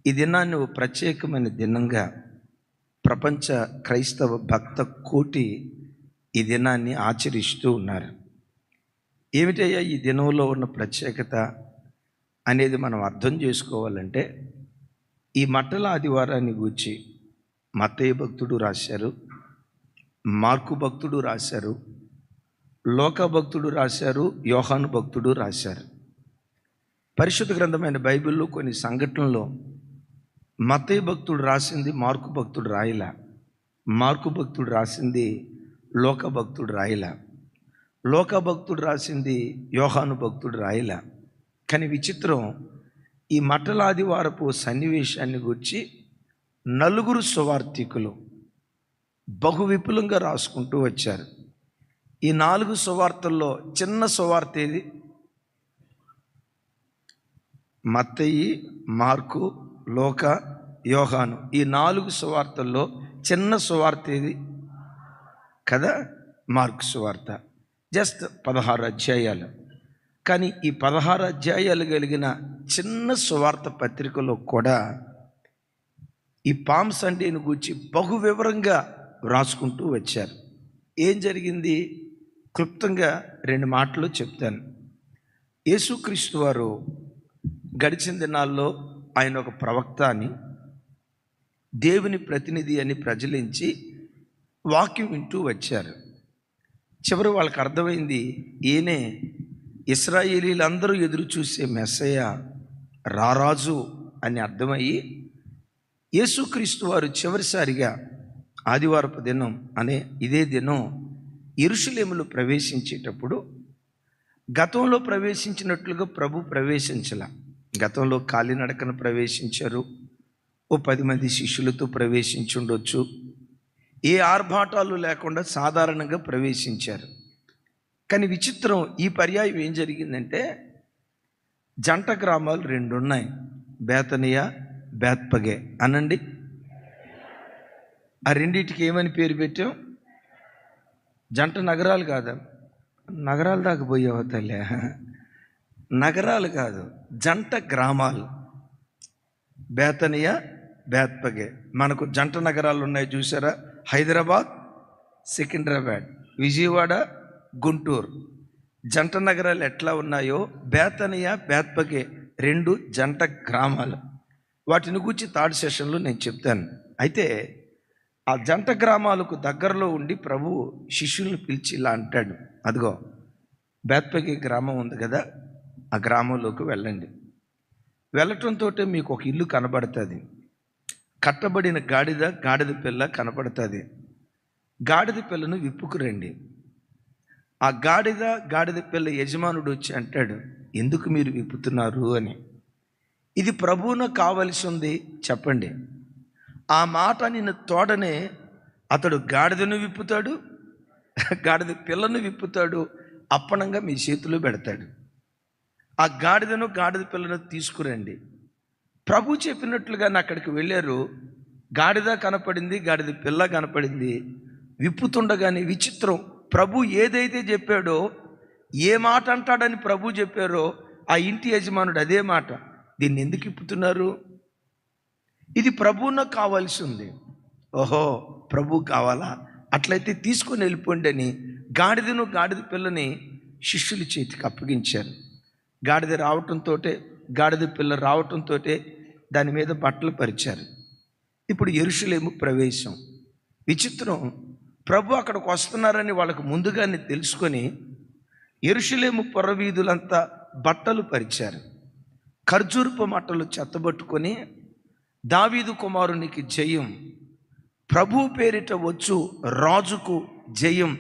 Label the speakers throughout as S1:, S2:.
S1: ఈ దినాన్ని ఓ ప్రత్యేకమైన దినంగా ప్రపంచ క్రైస్తవ భక్త కోటి ఈ దినాన్ని ఆచరిస్తూ ఉన్నారు. ఏమిటయ్యా ఈ దినంలో ఉన్న ప్రత్యేకత అనేది మనం అర్థం చేసుకోవాలంటే, ఈ మట్టల ఆదివారాన్ని గూర్చి మత్తయి భక్తుడు రాశారు, మార్కు భక్తుడు రాశారు, లోకా భక్తుడు రాశారు, యోహాను భక్తుడు రాశారు. పరిశుద్ధ గ్రంథమైన బైబిల్లో కొన్ని సంఘటనలో మత్తయి భక్తుడు రాసింది మార్కు భక్తుడు రాయలా, మార్కు భక్తుడు రాసింది లోక భక్తుడు రాయలా, లోక భక్తుడు రాసింది యోహాను భక్తుడు రాయలా. కానీ విచిత్రం, ఈ మట్టల ఆదివారపు సన్నివేశాన్ని గురించి నలుగురు సువార్థికులు బహు విపులంగా రాసుకుంటూ వచ్చారు. ఈ 4 సువార్తల్లో చిన్న సువార్త ఏది? మత్తయి, మార్కు, లోక, యోహాను. ఈ 4 సువార్తల్లో చిన్న సువార్త ఏది కదా? మార్కు సువార్త. జస్ట్ 16 అధ్యాయాలు. కానీ ఈ 16 అధ్యాయాలు కలిగిన చిన్న సువార్త పత్రికలో కూడా ఈ పామ్ సండేని గురించి బహు వివరంగా వ్రాసుకుంటూ వచ్చారు. ఏం జరిగింది క్లుప్తంగా 2 మాటలు చెప్తాను. యేసుక్రీస్తు వారు గడిచిన దినాల్లో ఆయన ఒక ప్రవక్త అని, దేవుని ప్రతినిధి అని ప్రజలించి వాక్యం వింటూ వచ్చారు. చివరి వాళ్ళకి అర్థమైంది, ఈయనే ఇశ్రాయేలీలందరూ ఎదురు చూసే మెస్సయ్య, రారాజు అని అర్థమయ్యి యేసుక్రీస్తు వారు చివరిసారిగా ఆదివారపు దినం అనే ఇదే దినం యెరూషలేములో ప్రవేశించేటప్పుడు గతంలో ప్రవేశించినట్లుగా ప్రభు ప్రవేశించలా. గతంలో కాలినడకన ప్రవేశించారు, ఓ 10 మంది శిష్యులతో ప్రవేశించి ఉండొచ్చు, ఏ ఆర్భాటాలు లేకుండా సాధారణంగా ప్రవేశించారు. కానీ విచిత్రం, ఈ పర్యాయం ఏం జరిగిందంటే, జంట గ్రామాలు 2 ఉన్నాయి, బేతనియా, బేత్పగే అనండి. ఆ రెండింటికి ఏమని పేరు పెట్టాం? జంట నగరాలు కాదా? నగరాల దాకా పోయావా తల్లి? నగరాలు కాదు, జంట గ్రామాలు. బేతనియా, బేత్పగే. మనకు జంట నగరాలు ఉన్నాయి చూసారా? హైదరాబాద్, సికింద్రాబాద్, విజయవాడ, గుంటూరు. జంట నగరాలు ఎట్లా ఉన్నాయో బేతనియా, బేత్పగే 2 జంట గ్రామాలు. వాటిని గురించి 3rd సెషన్లో నేను చెప్తాను. అయితే ఆ జంట గ్రామాలకు దగ్గరలో ఉండి ప్రభు శిష్యుల్ని పిలిచి ఇలా అంటాడు, అదిగో బేత్పగే గ్రామం ఉంది కదా, ఆ గ్రామంలోకి వెళ్ళండి. వెళ్ళటంతో మీకు ఒక ఇల్లు కనబడుతుంది, కట్టబడిన గాడిద పిల్ల కనపడుతుంది. గాడిద పిల్లను విప్పుకురండి. ఆ గాడిద పిల్ల యజమానుడు వచ్చి అంటాడు, ఎందుకు మీరు విప్పుతున్నారు అని. ఇది ప్రభువును కావలసి ఉంది చెప్పండి. ఆ మాట నిన్ను తోడనే అతడు గాడిదను విప్పుతాడు, గాడిద పిల్లను విప్పుతాడు, అప్పనంగా మీ చేతిలో పెడతాడు. ఆ గాడిద పిల్లను తీసుకురండి. ప్రభు చెప్పినట్లుగా అక్కడికి వెళ్ళారు. గాడిద కనపడింది, గాడిద పిల్ల కనపడింది. విప్పుతుండగానే విచిత్రం, ప్రభు ఏదైతే చెప్పాడో, ఏ మాట అంటాడని ప్రభు చెప్పారో ఆ ఇంటి యజమానుడు అదే మాట. దీన్ని ఎందుకు విప్పుతున్నారు? ఇది ప్రభువును కావాల్సి ఉంది. ఓహో, ప్రభు కావాలా? అట్లయితే తీసుకొని వెళ్ళిపోండి అని గాడిద పిల్లని శిష్యుల చేతికి అప్పగించారు. గాడిద పిల్ల రావటంతో దాని మీద బట్టలు పరిచారు. ఇప్పుడు యెరూషలేము ప్రవేశం. విచిత్రం, ప్రభు అక్కడికి వస్తున్నారని వాళ్ళకు ముందుగానే తెలుసుకొని యెరూషలేము పురవీధులంతా బట్టలు పరిచారు. ఖర్జూరపు మట్టలు చెత్తబట్టుకొని, దావీదు కుమారునికి జయం, ప్రభు పేరిట వచ్చు రాజుకు జయం,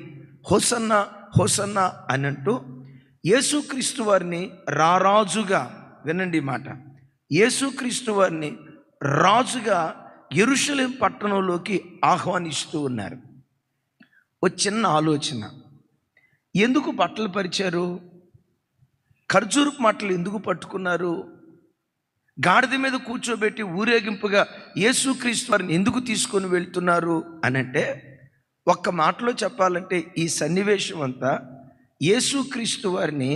S1: హోసన్నా హోసన్నా అని అంటూ యేసుక్రీస్తు వారిని రారాజుగా, వినండి మాట, యేసుక్రీస్తు వారిని రాజుగా యెరూషలేము పట్టణంలోకి ఆహ్వానిస్తూ ఉన్నారు. ఓ చిన్న ఆలోచన, ఎందుకు బట్టలు పరిచారు? ఖర్జూరపు మట్టలు ఎందుకు పట్టుకున్నారు? గాడిద మీద కూర్చోబెట్టి ఊరేగింపుగా యేసుక్రీస్తు వారిని ఎందుకు తీసుకొని వెళ్తున్నారు అని అంటే, ఒక్క మాటలో చెప్పాలంటే ఈ సన్నివేశం అంతా యేసుక్రీస్తు వారిని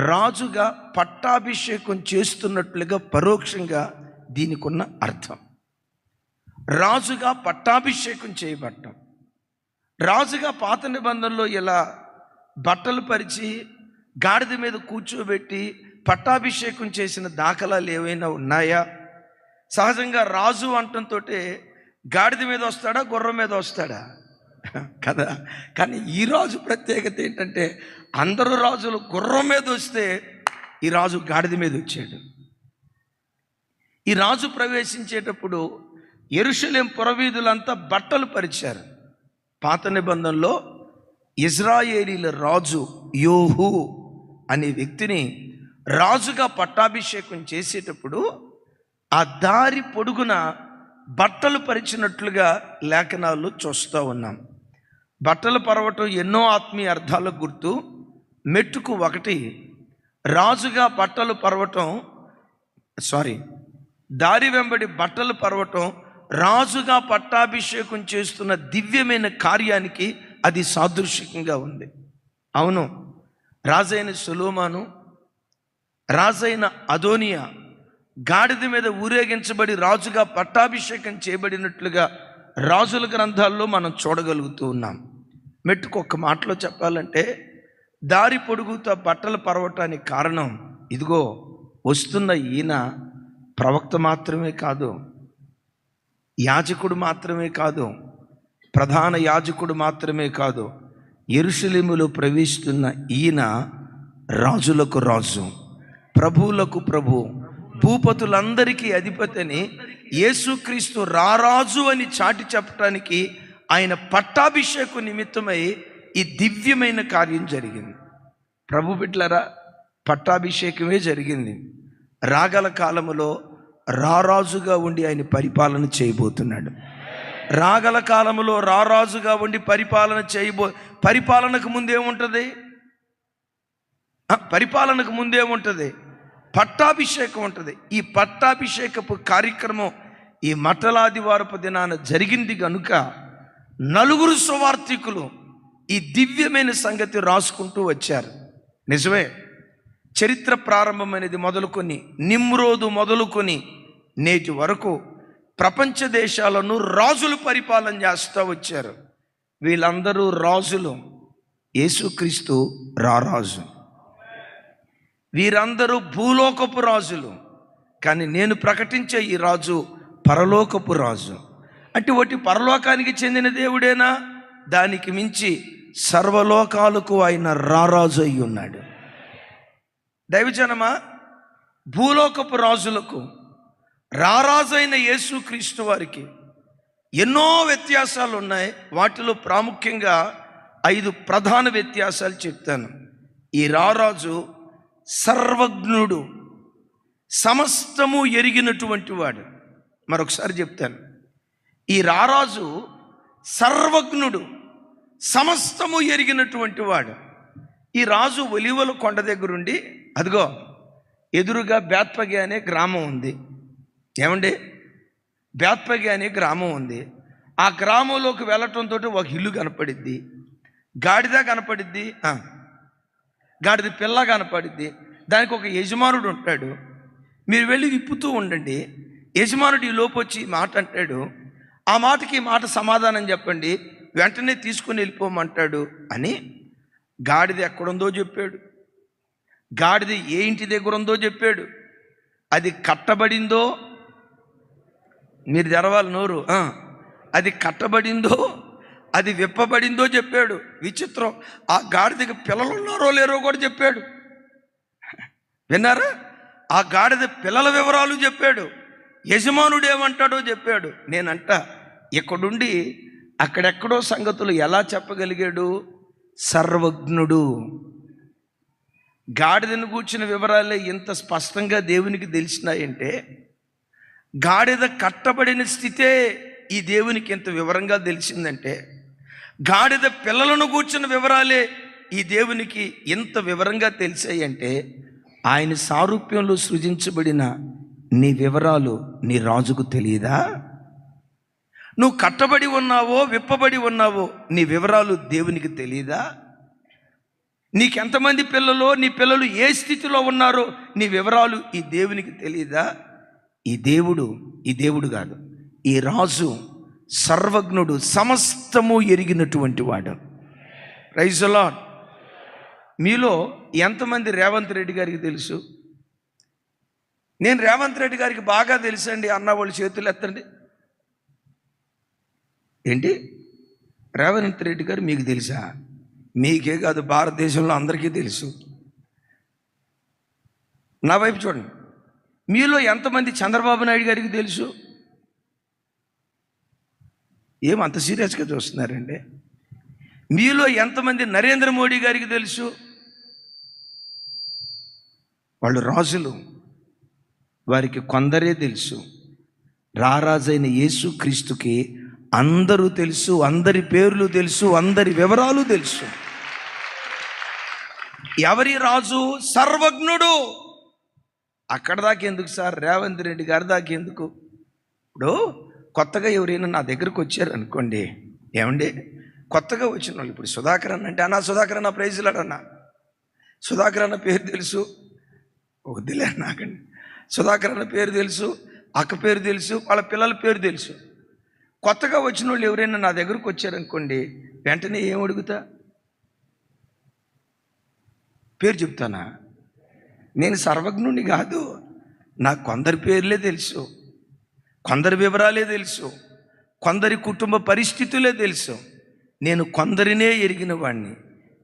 S1: రాజుగా పట్టాభిషేకం చేస్తున్నట్లుగా పరోక్షంగా దీనికి ఉన్న అర్థం. రాజుగా పట్టాభిషేకం చేయబడటం. రాజుగా పాత నిబంధనలో ఇలా బట్టలు పరిచి గాడిద మీద కూర్చోబెట్టి పట్టాభిషేకం చేసిన దాఖలాలు ఏవైనా ఉన్నాయా? సహజంగా రాజు అంటంతో గాడిద మీద వస్తాడా, గుర్రం మీద వస్తాడా కదా. కానీ ఈ రాజు ప్రత్యేకత ఏంటంటే అందరూ రాజులు గుర్రం మీద వస్తే ఈ రాజు గాడిద మీద వచ్చాడు. ఈ రాజు ప్రవేశించేటప్పుడు యెరూషలేం పురవీధులంతా బట్టలు పరిచారు. పాత నిబంధనలో ఇజ్రాయేలీల రాజు యోహు అనే వ్యక్తిని రాజుగా పట్టాభిషేకం చేసేటప్పుడు ఆ దారి పొడుగున బట్టలు పరిచినట్లుగా లేఖనాల్లో చూస్తూ ఉన్నాం. బట్టలు పరవటం ఎన్నో ఆత్మీయ అర్థాలకు గుర్తు. మెట్టుకు ఒకటి, రాజుగా బట్టలు పరవటం దారి వెంబడి బట్టలు పరవటం రాజుగా పట్టాభిషేకం చేస్తున్న దివ్యమైన కార్యానికి అది సాదృశ్యంగా ఉంది. అవును, రాజైన సొలొమోను, రాజైన అదోనియా గాడిద మీద ఊరేగించబడి రాజుగా పట్టాభిషేకం చేయబడినట్లుగా రాజుల గ్రంథాల్లో మనం చూడగలుగుతూ ఉన్నాం. మెట్టుకు ఒక్క మాటలో చెప్పాలంటే దారి పొడుగుతో బట్టలు పరవటానికి కారణం ఇదిగో వస్తున్న ఈయన ప్రవక్త మాత్రమే కాదు, యాజకుడు మాత్రమే కాదు, ప్రధాన యాజకుడు మాత్రమే కాదు, యెరూషలేములో ప్రవేశిస్తున్న ఈయన రాజులకు రాజు, ప్రభువులకు ప్రభు, భూపతులందరికీ అధిపతి అని యేసుక్రీస్తు రారాజు అని చాటి చెప్పటానికి ఆయన పట్టాభిషేకం నిమిత్తమై ఈ దివ్యమైన కార్యం జరిగింది. ప్రభు బిడ్డలారా, పట్టాభిషేకమే జరిగింది. రాగల కాలములో రారాజుగా ఉండి ఆయన పరిపాలన చేయబోతున్నాడు. రాగల కాలములో రారాజుగా ఉండి పరిపాలనకు ముందేముంటుంది? పరిపాలనకు ముందేముంటుంది? పట్టాభిషేకం ఉంటుంది. ఈ పట్టాభిషేకపు కార్యక్రమం ఈ మట్టలాదివారపు దినాన జరిగింది కనుక నలుగురు సువార్తికులు ఈ దివ్యమైన సంగతి రాసుకుంటూ వచ్చారు. నిజమే, చరిత్ర ప్రారంభమైనది మొదలుకొని నిమ్రోదు మొదలుకొని నేటి వరకు ప్రపంచ దేశాలను రాజులు పరిపాలన చేస్తూ వచ్చారు. వీళ్ళందరూ రాజులు, యేసుక్రీస్తు రారాజు. వీరందరూ భూలోకపు రాజులు, కానీ నేను ప్రకటించే ఈ రాజు పరలోకపు రాజు. అంటే ఒకటి పరలోకానికి చెందిన దేవుడేనా? దానికి మించి సర్వలోకాలకు ఆయన రారాజు అయి ఉన్నాడు. దైవజనమా, భూలోకపు రాజులకు రారాజు అయిన యేసుక్రీస్తు వారికి ఎన్నో వ్యత్యాసాలు ఉన్నాయి. వాటిలో ప్రాముఖ్యంగా 5 ప్రధాన వ్యత్యాసాలు చెప్తాను. ఈ రారాజు సర్వజ్ఞుడు, సమస్తము ఎరిగినటువంటి వాడు. మరొకసారి చెప్తాను, ఈ రారాజు సర్వజ్ఞుడు, సమస్తము ఎరిగినటువంటి వాడు. ఈ రాజు ఒలీవల కొండ దగ్గరుండి అదిగో ఎదురుగా బేత్పగే అనే గ్రామం ఉంది. ఏమండి, బేత్పగే అనే గ్రామం ఉంది. ఆ గ్రామంలోకి వెళ్ళటంతో ఒక ఇల్లు కనపడిద్ది, గాడిద కనపడిద్ది, గాడిద పిల్ల కనపడిద్ది. దానికి ఒక యజమానుడు ఉంటాడు. మీరు వెళ్ళి విప్పుతూ ఉండండి. యజమానుడు ఈ లోపు వచ్చి మాట అంటాడు. ఆ మాటకి మాట సమాధానం చెప్పండి, వెంటనే తీసుకుని వెళ్ళిపోమంటాడు అని గాడిద ఎక్కడుందో చెప్పాడు. గాడిద ఏ ఇంటి దగ్గర ఉందో చెప్పాడు. అది కట్టబడిందో, మీరు తెరవాలి నోరు, అది కట్టబడిందో అది విప్పబడిందో చెప్పాడు. విచిత్రం, ఆ గాడిదకి పిల్లలు ఉన్నారో లేరో కూడా చెప్పాడు. విన్నారా? ఆ గాడిద పిల్లల వివరాలు చెప్పాడు. యజమానుడు ఏమంటాడో చెప్పాడు. నేనంట ఇక్కడుండి అక్కడెక్కడో సంగతులు ఎలా చెప్పగలిగాడు? సర్వజ్ఞుడు. గాడిదను కూర్చున్న వివరాలే ఇంత స్పష్టంగా దేవునికి తెలిసినాయంటే గాడిద కట్టబడిన స్థితే ఈ దేవునికి ఇంత వివరంగా తెలిసిందంటే గాడిద పిల్లలను కూర్చున్న వివరాలే ఈ దేవునికి ఎంత వివరంగా తెలిసాయంటే ఆయన సారూప్యంలో సృజించబడిన నీ వివరాలు నీ రాజుకు తెలియదా? నువ్వు కట్టబడి ఉన్నావో విప్పబడి ఉన్నావో నీ వివరాలు దేవునికి తెలియదా? నీకెంతమంది పిల్లలో, నీ పిల్లలు ఏ స్థితిలో ఉన్నారో నీ వివరాలు ఈ దేవునికి తెలియదా? ఈ దేవుడు కాదు, ఈ రాజు సర్వజ్ఞుడు, సమస్తము ఎరిగినటువంటి వాడు. Praise the lord. మీలో ఎంతమంది రేవంత్ రెడ్డి గారికి తెలుసు? నేను రేవంత్ రెడ్డి గారికి బాగా తెలుసండి అన్న వాళ్ళు చేతులు ఎత్తండి. ఏంటి, రేవంత్ రెడ్డి గారు మీకు తెలుసా? మీకే కాదు, భారతదేశంలో అందరికీ తెలుసు. నా వైపు చూడండి. మీలో ఎంతమంది చంద్రబాబు నాయుడు గారికి తెలుసు? ఏం అంత సీరియస్గా చూస్తున్నారండి? మీలో ఎంతమంది నరేంద్ర మోడీ గారికి తెలుసు? వాళ్ళు రాజులు, వారికి కొందరే తెలుసు. రారాజైన యేసు క్రీస్తుకి అందరూ తెలుసు, అందరి పేర్లు తెలుసు, అందరి వివరాలు తెలుసు. ఎవరి రాజు? సర్వజ్ఞుడు. అక్కడ దాకా ఎందుకు సార్, రేవంత్ రెడ్డి గారి దాకా ఎందుకు? ఇప్పుడు కొత్తగా ఎవరైనా నా దగ్గరకు వచ్చారు అనుకోండి, ఏమండి కొత్తగా వచ్చిన వాళ్ళు, ఇప్పుడు సుధాకర్ అన్న అంటే, అన్నా సుధాకర్ అన్న ప్రైజ్లాడన్నా, సుధాకర్ అన్న పేరు తెలుసు, వద్దులే నాకండి, సుధాకర్ అన్న పేరు తెలుసు, అక్క పేరు తెలుసు, వాళ్ళ పిల్లల పేరు తెలుసు. కొత్తగా వచ్చిన వాళ్ళు ఎవరైనా నా దగ్గరకు వచ్చారనుకోండి, వెంటనే ఏం అడుగుతా? పేరు చెప్తానా? నేను సర్వజ్ఞుని కాదు, నాకు కొందరి పేర్లే తెలుసు, కొందరి వివరాలే తెలుసు, కొందరి కుటుంబ పరిస్థితులే తెలుసు. నేను కొందరినే ఎరిగిన వాడిని.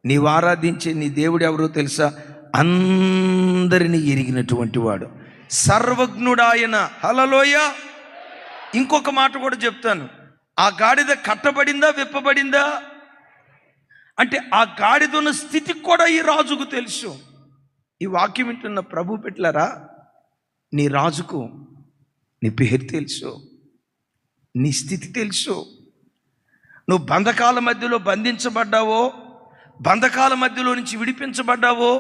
S1: నీవు ఆరాధించే నీ దేవుడు ఎవరో తెలుసా? అందరినీ ఎరిగినటువంటి వాడు, సర్వజ్ఞుడాయన. హల్లెలూయా. ఇంకొక మాట కూడా చెప్తాను. ఆ గాడిద కట్టబడిందా, విప్పబడిందా అంటే ఆ గాడిద ఉన్న స్థితి కూడా ఈ రాజుకు తెలుసు. ఈ వాక్యం వింటున్న ప్రభు బిడ్డలారా, నీ రాజుకు నీ పేరు తెలుసు, నీ స్థితి తెలుసు. నువ్వు బంధకాల మధ్యలో బంధించబడ్డావో, బంధకాల మధ్యలో నుంచి విడిపించబడ్డావో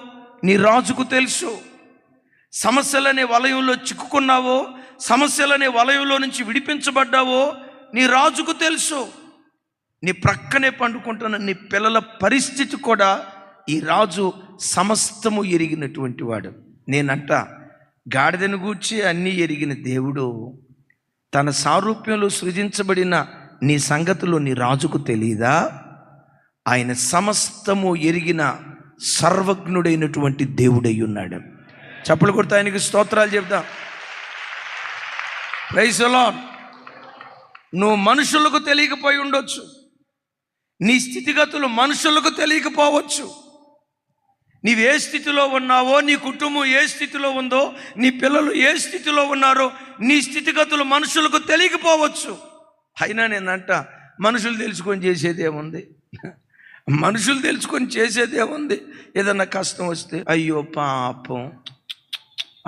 S1: నీ రాజుకు తెలుసు. సమస్యలనే వలయంలో చిక్కుకున్నావో, సమస్యలనే వలయంలో నుంచి విడిపించబడ్డావో నీ రాజుకు తెలుసు. నీ ప్రక్కనే పండుకుంటున్న నీ పిల్లల పరిస్థితి కూడా ఈ రాజు సమస్తము ఎరిగినటువంటి వాడు. నేనంట, గాడిదను గూర్చి అన్నీ ఎరిగిన దేవుడు తన సారూప్యంలో సృజించబడిన నీ సంగతులు నీ రాజుకు తెలీదా? ఆయన సమస్తము ఎరిగిన సర్వజ్ఞుడైనటువంటి దేవుడై ఉన్నాడు. చప్పలు కొడుతూ ఆయనకి స్తోత్రాలు చెప్దాం. Praise the lord. నువ్వు మనుషులకు తెలియకపోయి ఉండొచ్చు, నీ స్థితిగతులు మనుషులకు తెలియకపోవచ్చు. నీవు ఏ స్థితిలో ఉన్నావో, నీ కుటుంబం ఏ స్థితిలో ఉందో, నీ పిల్లలు ఏ స్థితిలో ఉన్నారో, నీ స్థితిగతులు మనుషులకు తెలియకపోవచ్చు. అయినా నేనంట, మనుషులు తెలుసుకొని చేసేదేముంది? మనుషులు తెలుసుకొని చేసేదేముంది? ఏదన్నా కష్టం వస్తే అయ్యో పాపం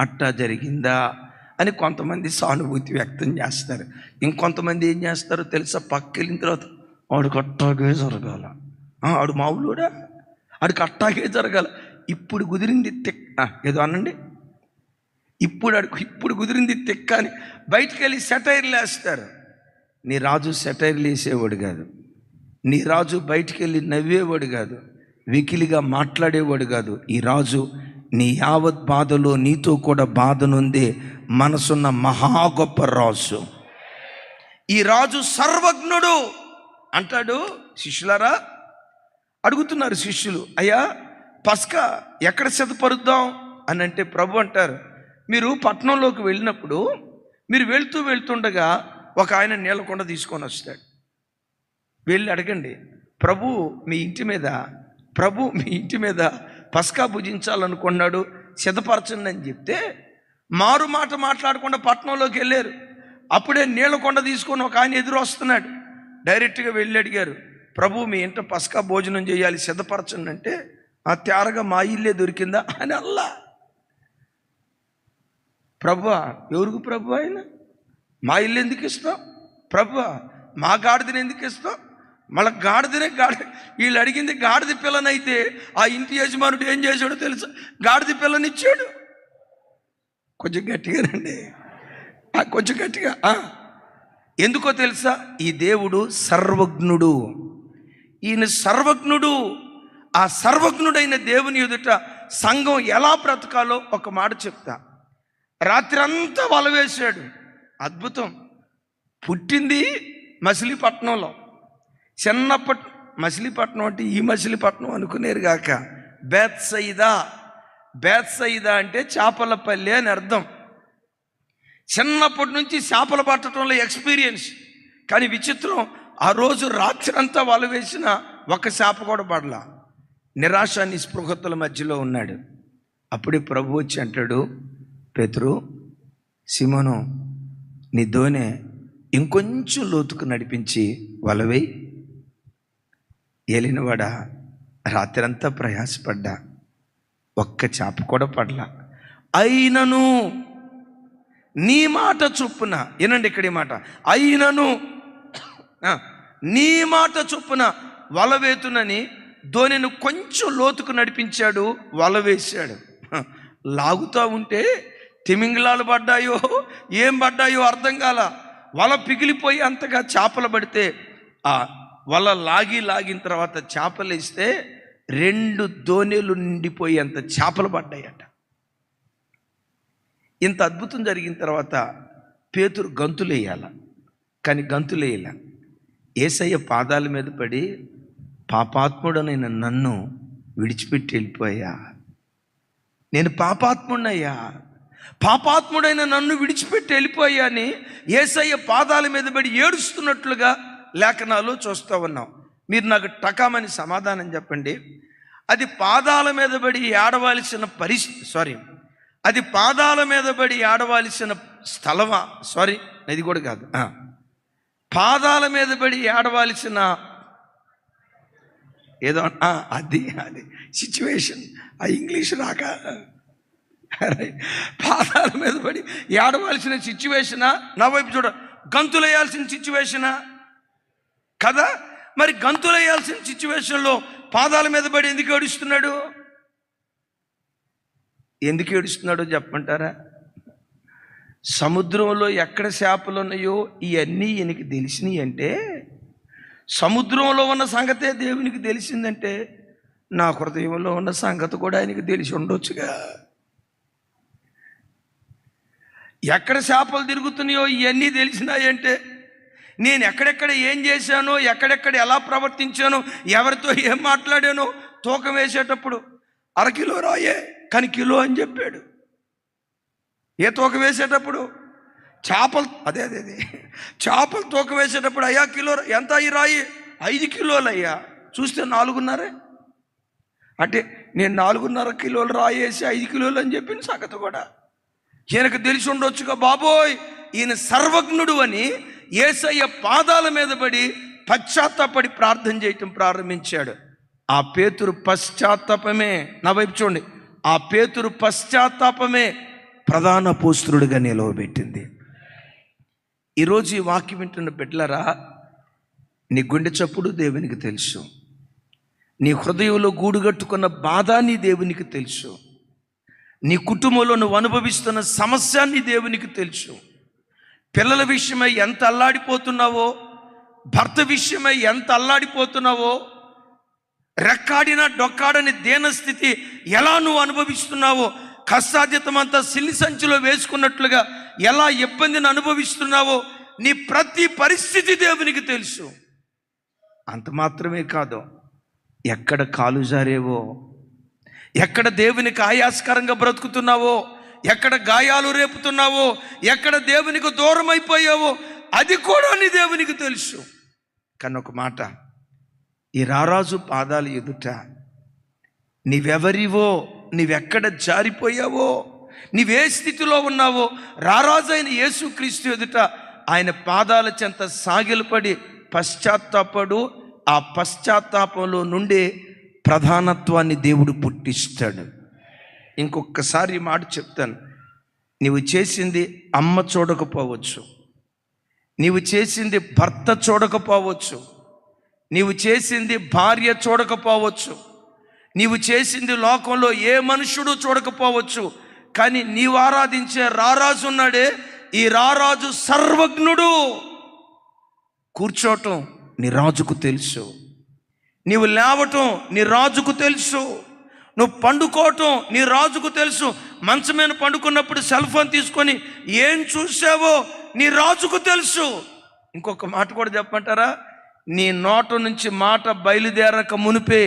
S1: అట్టా జరిగిందా అని కొంతమంది సానుభూతి వ్యక్తం చేస్తారు. ఇంకొంతమంది ఏం చేస్తారో తెలుసా? పక్కెళ్ళిన తర్వాత వాడికి అట్టాగే జరగాల, ఆడు మావులుడా, ఆడికి అట్టాగే జరగాల, ఇప్పుడు కుదిరింది తిక్క, ఏదో అనండి, ఇప్పుడు కుదిరింది తిక్క అని బయటికి వెళ్ళి సెటైర్లు వేస్తారు. నీ రాజు సెటైర్లు వేసేవాడు కాదు, నీ రాజు బయటికి వెళ్ళి నవ్వేవాడు కాదు, వెకిలిగా మాట్లాడేవాడు కాదు. ఈ రాజు నీ యావత్ బాధలో నీతో కూడా బాధనుందే మనసున్న మహా గొప్ప రాజు. ఈ రాజు సర్వజ్ఞుడు అంటాడు. శిష్యులారా అడుగుతున్నారు శిష్యులు, అయ్యా పస్కా ఎక్కడ సిద్ధపరుద్దాం అని అంటే ప్రభు అంటారు, మీరు పట్టణంలోకి వెళ్ళినప్పుడు మీరు వెళ్తుండగా ఒక ఆయన నీళ్ళకొండ తీసుకొని వస్తాడు. వెళ్ళి అడగండి, ప్రభు మీ ఇంటి మీద పస్కా భుజించాలనుకున్నాడు, సిద్ధపరచండి అని చెప్తే మారు మాట మాట్లాడకుండా పట్టణంలోకి వెళ్ళారు. అప్పుడే నీళ్ళకొండ తీసుకొని ఒక ఆయన ఎదురు వస్తున్నాడు. డైరెక్ట్గా వెళ్ళి అడిగారు, ప్రభు మీ ఇంట పస్కా భోజనం చేయాలి, సిద్ధపరచండి అంటే, ఆ తేరగా మా ఇల్లే దొరికిందా అని అల్లా. ప్రభువా, ఎవరికి ప్రభు ఆయన? మా ఇల్లు ఎందుకు ఇస్తాం? ప్రభువా, మా గాడిదని ఎందుకు ఇస్తాం? మళ్ళీ గాడిదనే వీళ్ళు అడిగింది గాడిద పిల్లనైతే ఆ ఇంటి యజమానుడు ఏం చేశాడో తెలుసా? గాడిద పిల్లనిచ్చాడు. కొంచెం గట్టిగానండి, కొంచెం గట్టిగా. ఎందుకో తెలుసా? ఈ దేవుడు సర్వజ్ఞుడు. ఈయన సర్వజ్ఞుడు. ఆ సర్వజ్ఞుడైన దేవుని ఎదుట సంఘం ఎలా బ్రతకాలో ఒక మాట చెప్తా. రాత్రి అంతా వల వేశాడు. అద్భుతం. పుట్టింది మచిలీపట్నంలో. చిన్నప్పటి మచిలీపట్నం అంటే ఈ మచిలీపట్నం అనుకునేరు గాక, బేత్సయిదా. బేత్సయిదా అంటే చేపలపల్లి అని అర్థం. చిన్నప్పటి నుంచి చేపలు పట్టడంలో ఎక్స్పీరియన్స్. కానీ విచిత్రం, ఆ రోజు రాత్రి అంతా వల వేసిన ఒక చేప కూడా పడలా. నిరాశ నిస్పృహతుల మధ్యలో ఉన్నాడు. అప్పుడే ప్రభు వచ్చి అంటాడు, పేతురు, సిమోను, నీ దోనె ఇంకొంచెం లోతుకు నడిపించి వలవేయి. ఏలినవాడా, రాత్రంతా ప్రయాసపడ్డా, ఒక్క చేప కూడా పడలా. అయినను నీ మాట చొప్పున, ఏనండి ఇక్కడ ఈ మాట, అయినను నీ మాట చొప్పున వలవేతునని దోణిని కొంచెం లోతుకు నడిపించాడు, వల వేశాడు. లాగుతూ ఉంటే తిమింగలాలు పడ్డాయో ఏం పడ్డాయో అర్థం కాల. వల పిగిలిపోయి అంతగా చేపలు పడితే ఆ వల లాగిన తర్వాత చేపలు వేస్తే 2 దోణీలు నిండిపోయి అంత చేపలు పడ్డాయట. ఇంత అద్భుతం జరిగిన తర్వాత పేతురు గంతులేయాల, కానీ గంతులేయాల. యేసయ్య పాదాల మీద పడి, పాపాత్ముడనైన నన్ను విడిచిపెట్టి వెళ్ళిపోయా, నేను పాపాత్ముడనయ్యా, పాపాత్ముడైన నన్ను విడిచిపెట్టి వెళ్ళిపోయా అని యేసయ్య పాదాల మీద పడి ఏడుస్తున్నట్లుగా లేఖనాలు చూస్తూ ఉన్నాం. మీరు నాకు టకామని సమాధానం చెప్పండి. అది పాదాల మీద పడి ఏడవలసిన అది పాదాల మీద పడి ఏడవలసిన స్థలమా? అది కూడా కాదు. పాదాల మీద పడి ఏడవలసిన ఏదో అది సిచ్యువేషన్. ఆ ఇంగ్లీష్ రాక, పాదాల మీద పడి ఏడవలసిన సిచ్యువేషనా? నా వైపు చూడ, గంతులేయాల్సిన సిచ్యువేషనా కదా? మరి గంతులేయాల్సిన సిచ్యువేషన్లో పాదాల మీద పడి ఎందుకు ఏడుస్తున్నాడు? ఎందుకు ఏడుస్తున్నాడో చెప్పమంటారా? సముద్రంలో ఎక్కడ చేపలు ఉన్నాయో ఇవన్నీ ఈయనకి తెలిసినాయి అంటే, సముద్రంలో ఉన్న సంగతే దేవునికి తెలిసిందంటే, నా హృదయంలో ఉన్న సంగతి కూడా ఆయనకి తెలిసి ఉండొచ్చుగా. ఎక్కడ చేపలు తిరుగుతున్నాయో ఇవన్నీ తెలిసినాయంటే, నేను ఎక్కడెక్కడ ఏం చేశానో, ఎక్కడెక్కడ ఎలా ప్రవర్తించానో, ఎవరితో ఏం మాట్లాడానో, తూకం వేసేటప్పుడు 1/2 కిలో రాయే కానీ కిలో అని చెప్పాడు. ఏ తూకం వేసేటప్పుడు చేపలు అదే చేపలు తూకం వేసేటప్పుడు, అయ్యా కిలో ఎంత అయ్యి రాయి? 5 కిలోలు అయ్యా. చూస్తే 4.5. అంటే నేను 4.5 కిలోలు రాయేసి 5 కిలోలు అని చెప్పిన సంగతి కూడా ఈయనకు తెలిసి ఉండొచ్చుగా. బాబోయ్, ఈయన సర్వజ్ఞుడు అని యేసయ్య పాదాల మీద పడి పశ్చాత్తాపడి ప్రార్థన చేయటం ప్రారంభించాడు. ఆ పేతురు పశ్చాత్తాపమే, నా వైపు చూడండి, ఆ పేతురు పశ్చాత్తాపమే ప్రధాన అపోస్తలుడిగా నిలవబెట్టింది. ఈరోజు ఈ వాక్యం వింటున్న బిడ్డలారా, నీ గుండె చప్పుడు దేవునికి తెలుసు, నీ హృదయంలో గూడుగట్టుకున్న బాధ నీ దేవునికి తెలుసు, నీ కుటుంబంలో నువ్వు అనుభవిస్తున్న సమస్య నీ దేవునికి తెలుసు. పిల్లల విషయమై ఎంత అల్లాడిపోతున్నావో, భర్త విషయమై ఎంత అల్లాడిపోతున్నావో, రెక్కాడిన డొక్కాడని దీనస్థితి ఎలా నువ్వు అనుభవిస్తున్నావో, కష్టార్జితమంతా సిల్లి సంచిలో వేసుకున్నట్లుగా ఎలా ఇబ్బందిని అనుభవిస్తున్నావో, నీ ప్రతి పరిస్థితి దేవునికి తెలుసు. అంత మాత్రమే కాదు, ఎక్కడ కాలు జారేవో, ఎక్కడ దేవునికి ఆయాస్కరంగా బ్రతుకుతున్నావో, ఎక్కడ గాయాలు రేపుతున్నావో, ఎక్కడ దేవునికి దూరం అయిపోయావో, అది కూడా నీ దేవునికి తెలుసు. కానీ ఒక మాట, ఈ రారాజు పాదాలు ఎదుట నీవెవరివో, నీవెక్కడ జారిపోయావో, నీవే స్థితిలో ఉన్నావో, రారాజు అయిన యేసుక్రీస్తు ఎదుట ఆయన పాదాల చెంత సాగిలపడి పశ్చాత్తాపడు. ఆ పశ్చాత్తాపంలో నుండే ప్రధానత్వాన్ని దేవుడు పుట్టిస్తాడు. ఇంకొకసారి ఈ మాట చెప్తాను. నీవు చేసింది అమ్మ చూడకపోవచ్చు, నీవు చేసింది భర్త చూడకపోవచ్చు, నీవు చేసింది భార్య చూడకపోవచ్చు, నీవు చేసింది లోకంలో ఏ మనుషుడు చూడకపోవచ్చు. కానీ నీవు ఆరాధించే రారాజు ఉన్నాడే, ఈ రారాజు సర్వజ్ఞుడు. కూర్చోవటం నీ రాజుకు తెలుసు, నీవు లేవటం నీ రాజుకు తెలుసు, నువ్వు పండుకోవటం నీ రాజుకు తెలుసు, మంచం మీద పండుకున్నప్పుడు సెల్ ఫోన్ తీసుకొని ఏం చూసావో నీ రాజుకు తెలుసు. ఇంకొక మాట కూడా చెప్పమంటారా? నీ నోట నుంచి మాట బయలుదేరక మునిపే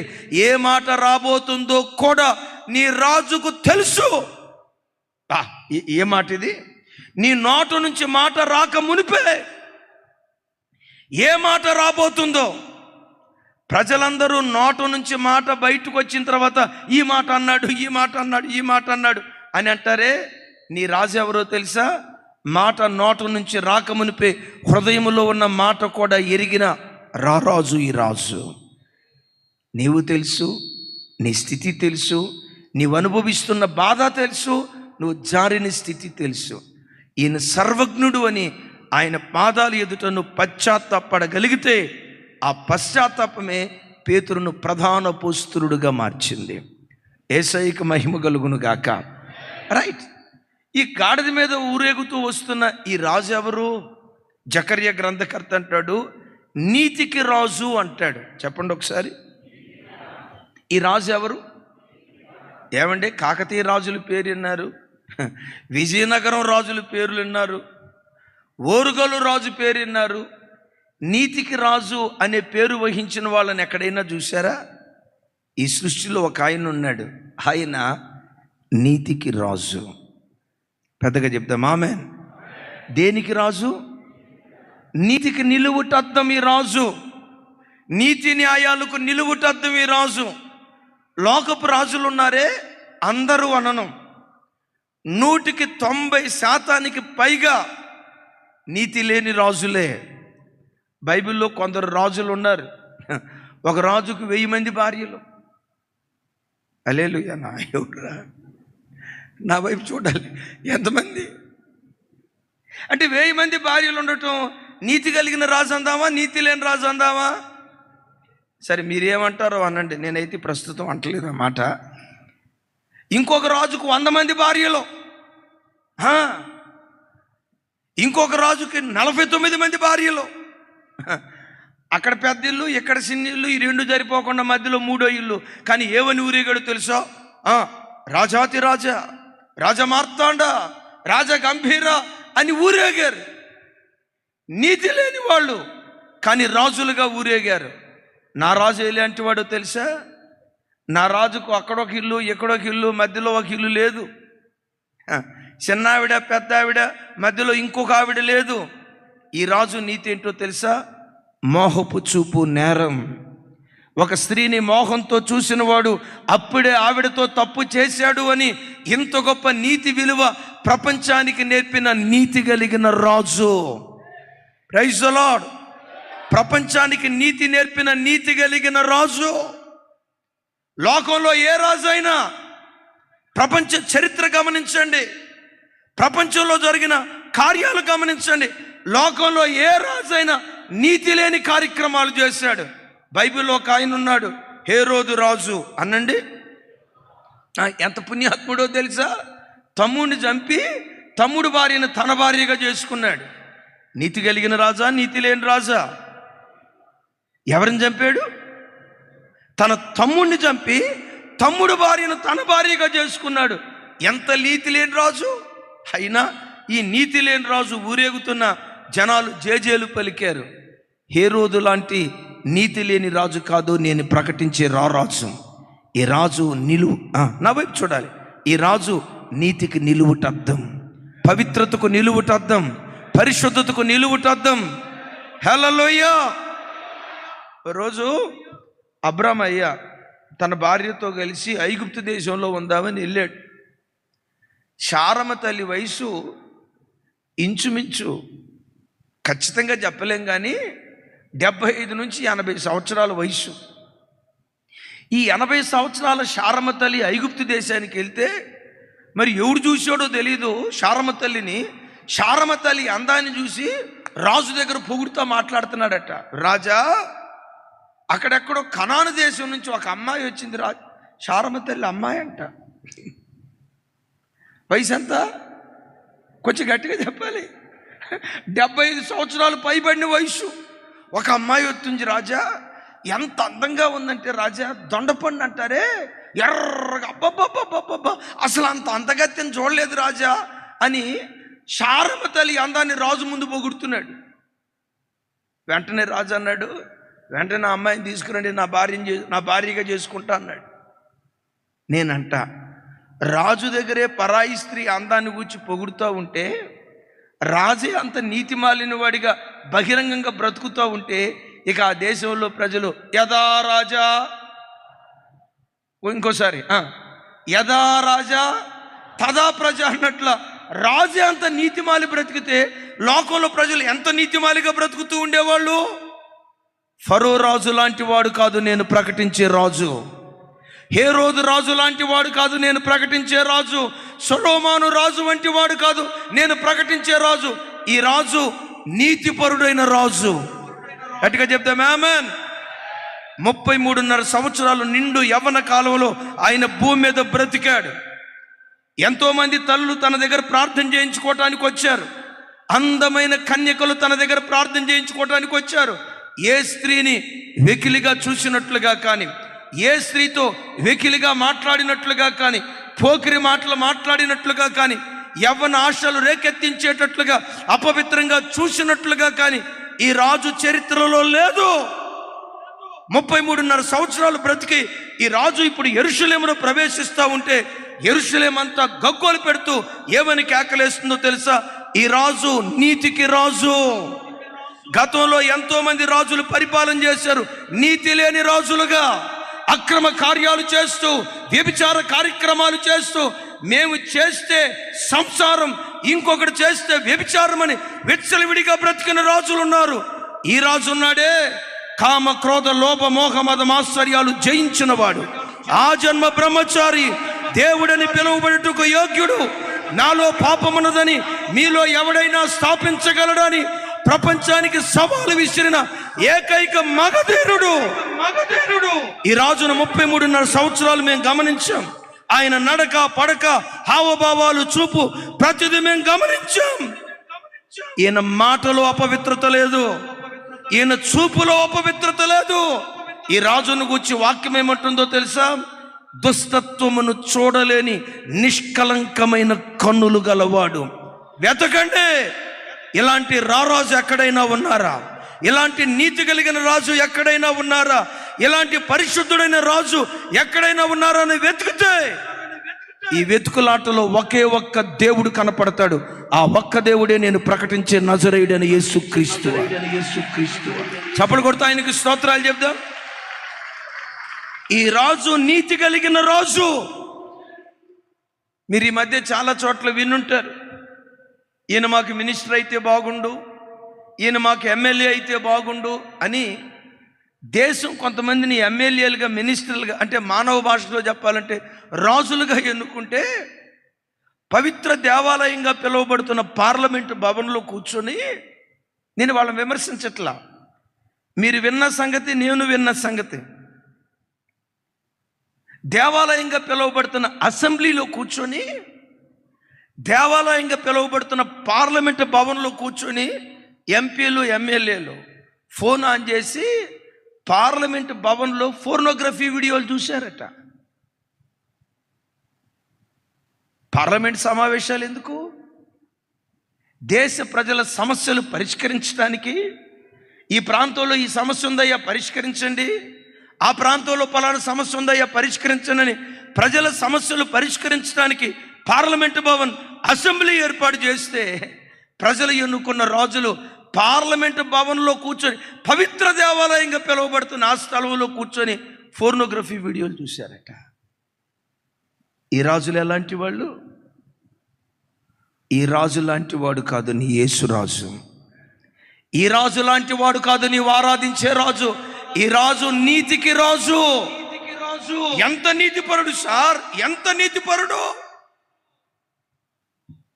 S1: ఏ మాట రాబోతుందో కూడా నీ రాజుకు తెలుసు. ఏ మాట ఇది? నీ నోట నుంచి మాట రాక మునిపే ఏ మాట రాబోతుందో. ప్రజలందరూ నోట నుంచి మాట బయటకు వచ్చిన తర్వాత ఈ మాట అన్నాడు, ఈ మాట అన్నాడు, ఈ మాట అన్నాడు అని అంటారే. నీ రాజు ఎవరో తెలుసా? మాట నోట నుంచి రాకమునిపే హృదయంలో ఉన్న మాట కూడా ఎరిగిన రారాజు ఈ రాజు. నీవు తెలుసు, నీ స్థితి తెలుసు, నీవు అనుభవిస్తున్న బాధ తెలుసు, నువ్వు జారిన స్థితి తెలుసు. ఈయన సర్వజ్ఞుడు అని ఆయన పాదాలు ఎదుట నువ్వు పశ్చాత్తాపడగలిగితే ఆ పశ్చాత్తాపమే పేతురును ప్రధాన అపోస్తలుడుగా మార్చింది. యేసయ్యకు మహిమ కలుగును గాక. రైట్. ఈ గాడిద మీద ఊరేగుతూ వస్తున్న ఈ రాజు ఎవరు? జకర్య గ్రంథకర్త అంటాడు నీతికి రాజు అంటాడు. చెప్పండి ఒకసారి, ఈ రాజు ఎవరు? ఏమండి, కాకతీయ రాజుల పేరు విన్నారు, విజయనగరం రాజుల పేర్లు విన్నారు, ఓరుగలు రాజు పేరు విన్నారు. నీతికి రాజు అనే పేరు వహించిన వాళ్ళని ఎక్కడైనా చూసారా? ఈ సృష్టిలో ఒక ఆయన ఉన్నాడు, ఆయన నీతికి రాజు. పెద్దగా చెప్తాం ఆమేన్. దేనికి రాజు? నీతికి నిలువుటద్దం ఈ రాజు. నీతి న్యాయాలకు నిలువుటద్దం ఈ రాజు. లోకపు రాజులు ఉన్నారే, అందరూ అనను 190% పైగా నీతి లేని రాజులే. బైబిల్లో కొందరు రాజులు ఉన్నారు, ఒక రాజుకు 1000 మంది భార్యలు. హల్లెలూయా. నా ఎవరురా, నా వైపు చూడాలి. ఎంతమంది అంటే 1000 మంది భార్యలు ఉండటం నీతి కలిగిన రాజు అందామా, నీతి లేని రాజు అందామా? సరే, మీరేమంటారో అనండి, నేనైతే ప్రస్తుతం అంటలేదు అన్నమాట. ఇంకొక రాజుకు 100 మంది భార్యలు, ఇంకొక రాజుకి 49 మంది భార్యలు. అక్కడ పెద్ద ఇల్లు, ఇక్కడ చిన్న ఇల్లు, ఈ రెండు సరిపోకుండా మధ్యలో 3వ ఇల్లు. కానీ ఏమని ఊరేగాడు తెలుసా? రాజాతి రాజా, రాజమార్తాండ, రాజగంభీర అని ఊరేగారు. నీతి లేని వాళ్ళు కానీ రాజులుగా ఊరేగారు. నా రాజు ఎలాంటి వాడో తెలుసా? నా రాజుకు అక్కడొక ఇల్లు, ఇక్కడొక ఇల్లు, మధ్యలో ఒక ఇల్లు లేదు. చిన్న ఆవిడ, పెద్ద ఆవిడ, మధ్యలో ఇంకొక ఆవిడ లేదు. ఈ రాజు నీతి ఏంటో తెలుసా? మోహపు చూపు నేరం. ఒక స్త్రీని మోహంతో చూసిన వాడు అప్పుడే ఆవిడతో తప్పు చేశాడు అని ఇంత గొప్ప నీతి విలువ ప్రపంచానికి నేర్పిన నీతి కలిగిన రాజు. Praise the lord. ప్రపంచానికి నీతి నేర్పిన నీతి కలిగిన రాజు. లోకంలో ఏ రాజు అయినా, ప్రపంచ చరిత్ర గమనించండి, ప్రపంచంలో జరిగిన కార్యాలు గమనించండి, లోకంలో ఏ రాజు అయినా నీతి లేని కార్యక్రమాలు చేశాడు. బైబిల్లో ఒక ఆయన ఉన్నాడు, హేరోదు రాజు. అనండి, ఎంత పుణ్యాత్ముడో తెలుసా? తమ్ముడిని చంపి తమ్ముడు భార్యను తన భార్యగా చేసుకున్నాడు. నీతి కలిగిన రాజా, నీతి లేని రాజా? ఎవరిని చంపాడు? తన తమ్ముడిని చంపి తమ్ముడు భార్యను తన భార్యగా చేసుకున్నాడు. ఎంత నీతి లేని రాజు! అయినా ఈ నీతి లేని రాజు ఊరేగుతున్న జనాలు జేజేలు పలికారు. హేరోదు లాంటి నీతి లేని రాజు కాదు నేను ప్రకటించే రారాజు. ఈ రాజు నా వైపు చూడాలి. ఈ రాజు నీతికి నిలువుటద్దం, పవిత్రతకు నిలువుటద్దం, పరిశుద్ధతకు నిలువుటద్దం. హల్లెలూయా. రోజు అబ్రామయ్య తన భార్యతో కలిసి ఐగుప్తు దేశంలో ఉందామని వెళ్ళాడు. శారమ తల్లి వయసు ఇంచుమించు ఖచ్చితంగా చెప్పలేం కానీ 75 నుంచి 80 సంవత్సరాల వయసు. ఈ 80 సంవత్సరాల శారమ తల్లి ఐగుప్తు దేశానికి వెళ్తే మరి ఎవడు చూసాడో తెలీదు శారమ తల్లిని. శారమ తల్లి అందాన్ని చూసి రాజు దగ్గర పొగుడుతో మాట్లాడుతున్నాడట. రాజా, అక్కడెక్కడో కనాను దేశం నుంచి ఒక అమ్మాయి వచ్చింది. శారమ తల్లి అమ్మాయి అంట. వయసు ఎంత? కొంచెం గట్టిగా చెప్పాలి. 75 సంవత్సరాలు పైబడిన వయసు. ఒక అమ్మాయి వస్తుంది. రాజా, ఎంత అందంగా ఉందంటే రాజా, దొండపండు అంటారే ఎర్రగా, అబ్బబ్బబ్బబ్బబ్బా అసలు అంత అందగత్యం చూడలేదు రాజా అని శారమ తల్లి అందాన్ని రాజు ముందు పొగుడుతున్నాడు. వెంటనే రాజు అన్నాడు, వెంటనే ఆ అమ్మాయిని తీసుకురండి, నా భార్యగా చేసుకుంటా అన్నాడు. నేనంట రాజు దగ్గరే పరాయి స్త్రీ అందాన్ని గూర్చి పొగుడుతూ ఉంటే, రాజే అంత నీతిమాలిన వాడిగా బహిరంగంగా బ్రతుకుతూ ఉంటే, ఇక ఆ దేశంలో ప్రజలు యదా రాజా, ఇంకోసారి యదా రాజా తదా ప్రజ అన్నట్ల రాజే అంత నీతిమాలి బ్రతికితే లోకంలో ప్రజలు ఎంత నీతిమాలిగా బ్రతుకుతూ ఉండేవాళ్ళు. ఫరో రాజు లాంటి వాడు కాదు నేను ప్రకటించే రాజు, హేరోదు రాజు లాంటి వాడు కాదు నేను ప్రకటించే రాజు, సొలొమోను రాజు వంటి వాడు కాదు నేను ప్రకటించే రాజు. ఈ రాజు నీతిపరుడైన రాజు. గట్టిగా చెప్తాం ఆమేన్. 33.5 సంవత్సరాలు నిండు యవ్వన కాలంలో ఆయన భూమి మీద బ్రతికాడు. ఎంతోమంది తల్లులు తన దగ్గర ప్రార్థన చేయించుకోవటానికి వచ్చారు. అందమైన కన్యకలు తన దగ్గర ప్రార్థన చేయించుకోవటానికి వచ్చారు. ఏ స్త్రీని వెకిలిగా చూసినట్లుగా కానీ, ఏ స్త్రీతో వెకిలిగా మాట్లాడినట్లుగా కానీ, పోకిరి మాటలు మాట్లాడినట్లుగా కానీ, యవ్వన ఆశలు రేకెత్తించేటట్లుగా అపవిత్రంగా చూసినట్లుగా కానీ ఈ రాజు చరిత్రలో లేదు. 33.5 సంవత్సరాలు బ్రతికి ఈ రాజు ఇప్పుడు యెరూషలేమును ప్రవేశిస్తూ ఉంటే యెరూషలేం అంతా గగ్గోలు పెడుతూ ఏమని కేకలేస్తుందో తెలుసా? ఈ రాజు నీతికి రాజు. గతంలో ఎంతో మంది రాజులు పరిపాలన చేశారు నీతి లేని రాజులుగా, అక్రమ కార్యాలు చేస్తూ, వ్యభిచార కార్యక్రమాలు చేస్తూ, మేము చేస్తే సంసారం, ఇంకొకటి చేస్తే వ్యభిచారం అని విచ్చలవిడిగా బ్రతికిన రాజులు ఉన్నారు. ఈ రాజు ఉన్నాడే, కామ క్రోధ లోభ మోహ మద మాత్సర్యాలు జయించిన వాడు, ఆ జన్మ బ్రహ్మచారి, దేవుడని పిలువబడుటకు యోగ్యుడు, నాలో పాపమున్నదని మీలో ఎవడైనా స్థాపించగలడని ప్రపంచానికి సవాలు విసిరిన ఏకైక మగధీరుడు. ఈ రాజును 33.5 సంవత్సరాలు మేము గమనించాం. ఆయన నడక పడక హావభావాలు చూపు ప్రతిదీ మేము గమనించాం. ఈయన మాటలో అపవిత్రత లేదు, ఈయన చూపులో అపవిత్రత లేదు. ఈ రాజును గూర్చి వాక్యం ఏమంటుందో తెలుసా? దుస్తత్వమును చూడలేని నిష్కలంకమైన కన్నులు గలవాడు. వెతకండి, ఇలాంటి రారాజు ఎక్కడైనా ఉన్నారా? ఇలాంటి నీతి కలిగిన రాజు ఎక్కడైనా ఉన్నారా? ఇలాంటి పరిశుద్ధుడైన రాజు ఎక్కడైనా ఉన్నారా అని వెతికితే ఈ వెతుకులాటలో ఒకే ఒక్క దేవుడు కనపడతాడు. ఆ ఒక్క దేవుడే నేను ప్రకటించే నజరేయుడైన యేసుక్రీస్తు. చప్పలు కొడతా ఆయనకి స్తోత్రాలు చెప్దాం. ఈ రాజు నీతి కలిగిన రాజు. మీరు ఈ మధ్య చాలా చోట్ల వినుంటారు, ఈయన మాకు మినిస్టర్ అయితే బాగుండు, ఈయన మాకు ఎమ్మెల్యే అయితే బాగుండు అని. దేశం కొంతమందిని ఎమ్మెల్యేలుగా, మినిస్టర్లుగా, అంటే మానవ భాషలో చెప్పాలంటే రాజులుగా ఎన్నుకుంటే పవిత్ర దేవాలయంగా పిలువబడుతున్న పార్లమెంటు భవన్లో కూర్చొని, నేను వాళ్ళని విమర్శించట్లా, మీరు విన్న సంగతి నేను విన్న సంగతి, దేవాలయంగా పిలువబడుతున్న అసెంబ్లీలో కూర్చొని, దేవాలయంగా పిలువబడుతున్న పార్లమెంటు భవన్లో కూర్చొని ఎంపీలు ఎమ్మెల్యేలు ఫోన్ ఆన్ చేసి పార్లమెంటు భవన్లో పోర్నోగ్రఫీ వీడియోలు చూశారట. పార్లమెంట్ సమావేశాలు ఎందుకు? దేశ ప్రజల సమస్యలు పరిష్కరించడానికి. ఈ ప్రాంతంలో ఈ సమస్య ఉందయ్యా పరిష్కరించండి, ఆ ప్రాంతంలో పలానా సమస్య ఉందయ్యా పరిష్కరించండి. ప్రజల సమస్యలు పరిష్కరించడానికి పార్లమెంటు భవన్, అసెంబ్లీ ఏర్పాటు చేస్తే ప్రజలు ఎన్నుకున్న రాజులు పార్లమెంటు భవన్లో కూర్చొని, పవిత్ర దేవాలయంగా పిలువబడుతున్న ఆ స్థలంలో కూర్చొని పోర్నోగ్రఫీ వీడియోలు చూశారట. ఈ రాజులు ఎలాంటి వాళ్ళు? ఈ రాజు లాంటి వాడు కాదు నీ యేసు రాజు. ఈ రాజు లాంటి వాడు కాదు నీవు ఆరాధించే రాజు. ఈ రాజు నీతికి రాజు. ఎంత నీతిపరుడు సార్, ఎంత నీతిపరుడు!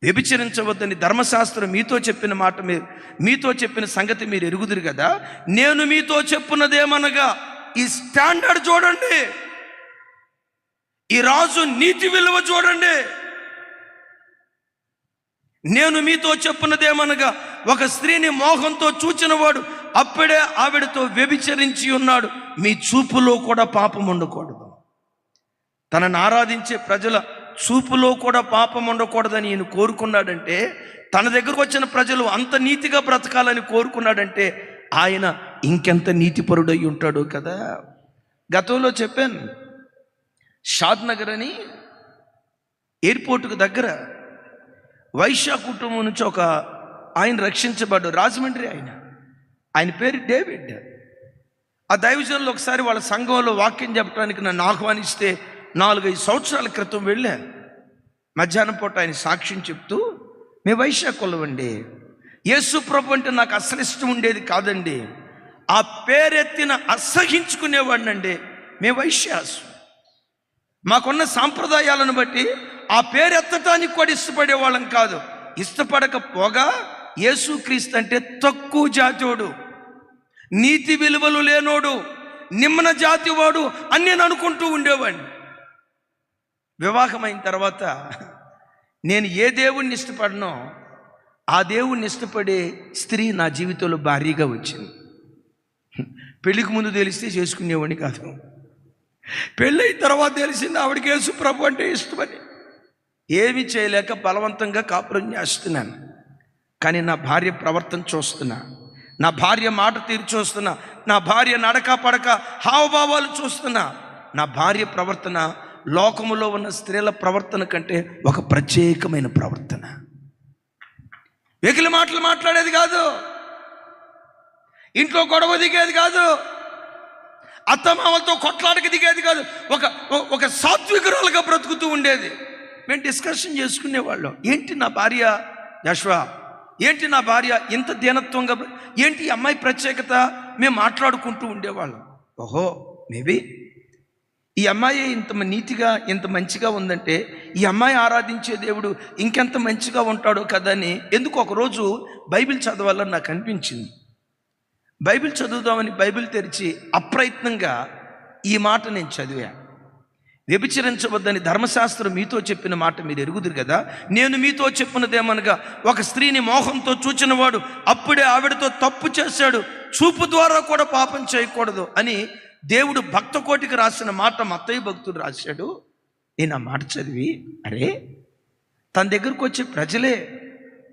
S1: వ్యభిచరించవద్దని ధర్మశాస్త్రం మీతో చెప్పిన మాట, మీతో చెప్పిన సంగతి మీరు ఎరుగుదురు కదా. నేను మీతో చెప్పున్నదేమనగా, ఈ స్టాండర్డ్ చూడండి, ఈ రాజు నీతి విలువ చూడండి. నేను మీతో చెప్పున్నదేమనగా, ఒక స్త్రీని మోహంతో చూచినవాడు అప్పుడే ఆవిడతో వ్యభిచరించి ఉన్నాడు. మీ చూపులో కూడా పాపం ఉండకూడదు. తనను ఆరాధించే ప్రజల చూపులో కూడా పాపం ఉండకూడదని ఈయన కోరుకున్నాడంటే, తన దగ్గరకు వచ్చిన ప్రజలు అంత నీతిగా బ్రతకాలని కోరుకున్నాడంటే ఆయన ఇంకెంత నీతిపరుడై ఉంటాడో కదా. గతంలో చెప్పాను, షాద్ నగర్ అని ఎయిర్పోర్టుకు దగ్గర వైశ్య కుటుంబం నుంచి ఒక ఆయన రక్షించబడ్డాడు, రాజమండ్రి ఆయన పేరు డేవిడ్. ఆ దైవజనులు ఒకసారి వాళ్ళ సంఘంలో వాక్యం చెప్పడానికి నన్ను ఆహ్వానిస్తే 4-5 సంవత్సరాల క్రితం వెళ్ళా. మధ్యాహ్నం పూట ఆయన సాక్ష్యం చెప్తూ, మీ వైశ్య కులం అండి, యేసు ప్రభు అంటే నాకు అసలు ఇష్టం ఉండేది కాదండి, ఆ పేరెత్తిన అసహించుకునేవాడినండి, మీ వైశ్యాసు, మాకున్న సాంప్రదాయాలను బట్టి ఆ పేరెత్తటానికి కూడా ఇష్టపడేవాళ్ళం కాదు. ఇష్టపడకపోగా యేసుక్రీస్తు అంటే తక్కువ జాతివాడు, నీతి విలువలు లేనోడు, నిమ్న జాతి వాడు అని నేను అనుకుంటూ ఉండేవాడిని. వివాహమైన తర్వాత నేను ఏ దేవుణ్ణి ఇష్టపడనో ఆ దేవుణ్ణి ఇష్టపడే స్త్రీ నా జీవితంలో భారీగా వచ్చింది. పెళ్ళికి ముందు తెలిస్తే చేసుకునేవాడిని కాదు, పెళ్ళైన తర్వాత తెలిసింది ఆవిడకి యేసు ప్రభు అంటే ఇష్టమని. ఏమీ చేయలేక బలవంతంగా కాపురం చేస్తున్నాను. కానీ నా భార్య ప్రవర్తన చూస్తున్నా, నా భార్య మాట తీరు చూస్తున్నా, నా భార్య నడక పడక హావభావాలు చూస్తున్నా. నా భార్య ప్రవర్తన లోకములో ఉన్న స్త్రీల ప్రవర్తన కంటే ఒక ప్రత్యేకమైన ప్రవర్తన. వెకిలి మాటలు మాట్లాడేది కాదు, ఇంట్లో గొడవ దిగేది కాదు, అత్తమామలతో కొట్లాడకి దిగేది కాదు, ఒక సాత్వికురాలుగా బ్రతుకుతూ ఉండేది. మేము డిస్కషన్ చేసుకునేవాళ్ళం, ఏంటి నా భార్య యశ్వా, ఏంటి నా భార్య ఇంత దీనత్వంగా, ఏంటి ఈ అమ్మాయి ప్రత్యేకత, మేము మాట్లాడుకుంటూ ఉండేవాళ్ళం. ఓహో, మేబీ ఈ అమ్మాయి ఇంత నీతిగా ఇంత మంచిగా ఉందంటే ఈ అమ్మాయి ఆరాధించే దేవుడు ఇంకెంత మంచిగా ఉంటాడో కదా అని ఎందుకు ఒకరోజు బైబిల్ చదవాలని నాకు అనిపించింది. బైబిల్ చదువుదామని బైబిల్ తెరిచి అప్రయత్నంగా ఈ మాట నేను చదివా. వ్యభిచరించవద్దని ధర్మశాస్త్రం మీతో చెప్పిన మాట మీరు ఎరుగుదురు కదా, నేను మీతో చెప్పినదేమనగా, ఒక స్త్రీని మోహంతో చూచినవాడు అప్పుడే ఆవిడతో తప్పు చేశాడు, చూపు ద్వారా కూడా పాపం చేయకూడదు అని దేవుడు భక్త కోటికి రాసిన మాట మత్తయి భక్తుడు రాశాడు. నేను ఆ మాట చదివి, అరే తన దగ్గరకు వచ్చే ప్రజలే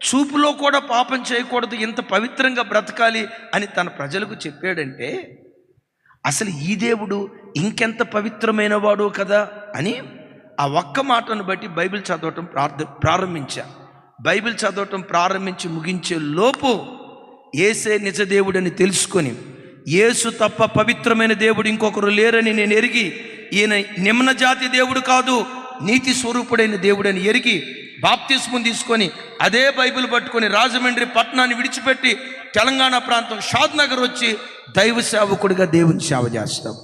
S1: చూపులో కూడా పాపం చేయకూడదు, ఇంత పవిత్రంగా బ్రతకాలి అని తన ప్రజలకు చెప్పాడంటే అసలు ఈ దేవుడు ఇంకెంత పవిత్రమైన వాడు కదా అని ఆ ఒక్క మాటను బట్టి బైబిల్ చదవటం ప్రారంభించా. బైబిల్ చదవటం ప్రారంభించి ముగించే లోపు యేసే నిజ దేవుడని తెలుసుకొని, యేసు తప్ప పవిత్రమైన దేవుడు ఇంకొకరు లేరని నేను ఎరిగి, ఈయన నిమ్న జాతి దేవుడు కాదు, నీతి స్వరూపుడైన దేవుడని ఎరిగి బాప్తిస్మం తీసుకొని అదే బైబిల్ పట్టుకొని రాజమండ్రి పట్టణాన్ని విడిచిపెట్టి తెలంగాణ ప్రాంతం షాద్ నగర్ వచ్చి దైవ సేవకుడిగా దేవుని సేవ చేస్తాం.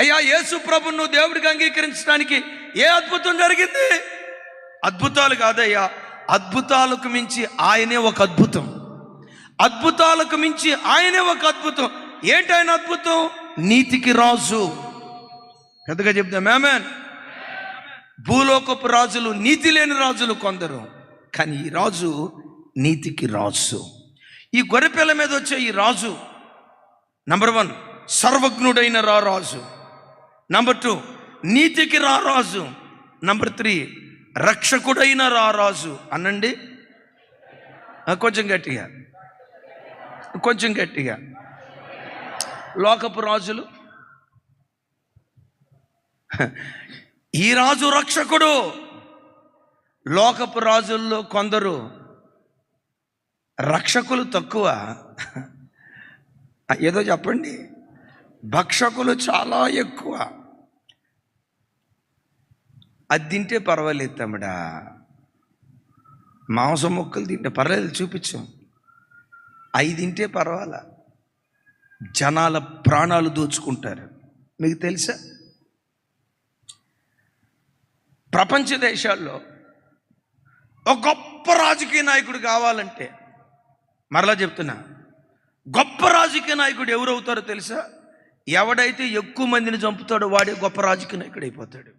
S1: అయ్యా, యేసు ప్రభువును నువ్వు దేవుడికి అంగీకరించడానికి ఏ అద్భుతం జరిగింది? అద్భుతాలు కాదయ్యా, అద్భుతాలకు మించి ఆయనే ఒక అద్భుతం, అద్భుతాలకు మించి ఆయనే ఒక అద్భుతం. ఏంటి ఆయన అద్భుతం? నీతికి రాజు. పెద్దగా చెప్తాం ఆమేన్. భూలోకపు రాజులు నీతి లేని రాజులు కొందరు, కానీ ఈ రాజు నీతికి రాజు. ఈ గొర్రెపిల్ల మీద వచ్చే ఈ రాజు నంబర్ 1 సర్వజ్ఞుడైన రారాజు, నంబర్ 2 నీతికి రారాజు, నంబర్ 3 రక్షకుడైన రారాజు. అనండి కొంచెం గట్టిగా, కొంచెం గట్టిగా. లోకపు రాజులు, ఈ రాజు రక్షకుడు. లోకపు రాజుల్లో కొందరు రక్షకులు తక్కువ, ఏదో చెప్పండి, భక్షకులు చాలా ఎక్కువ. అది తింటే పర్వాలేదు తమ్ముడా, మాంసం ముక్కలు తింటే పర్వాలేదు, చూపించాం. 5 తింటే పర్వాలా, జనాల ప్రాణాలు దోచుకుంటారు. మీకు తెలుసా, ప్రపంచ దేశాల్లో ఒక గొప్ప రాజకీయ నాయకుడు కావాలంటే, మరలా చెప్తున్నా, గొప్ప రాజకీయ నాయకుడు ఎవరవుతారో తెలుసా? ఎవడైతే ఎక్కువ మందిని చంపుతాడో వాడే గొప్ప రాజకీయ నాయకుడు అయిపోతాడు.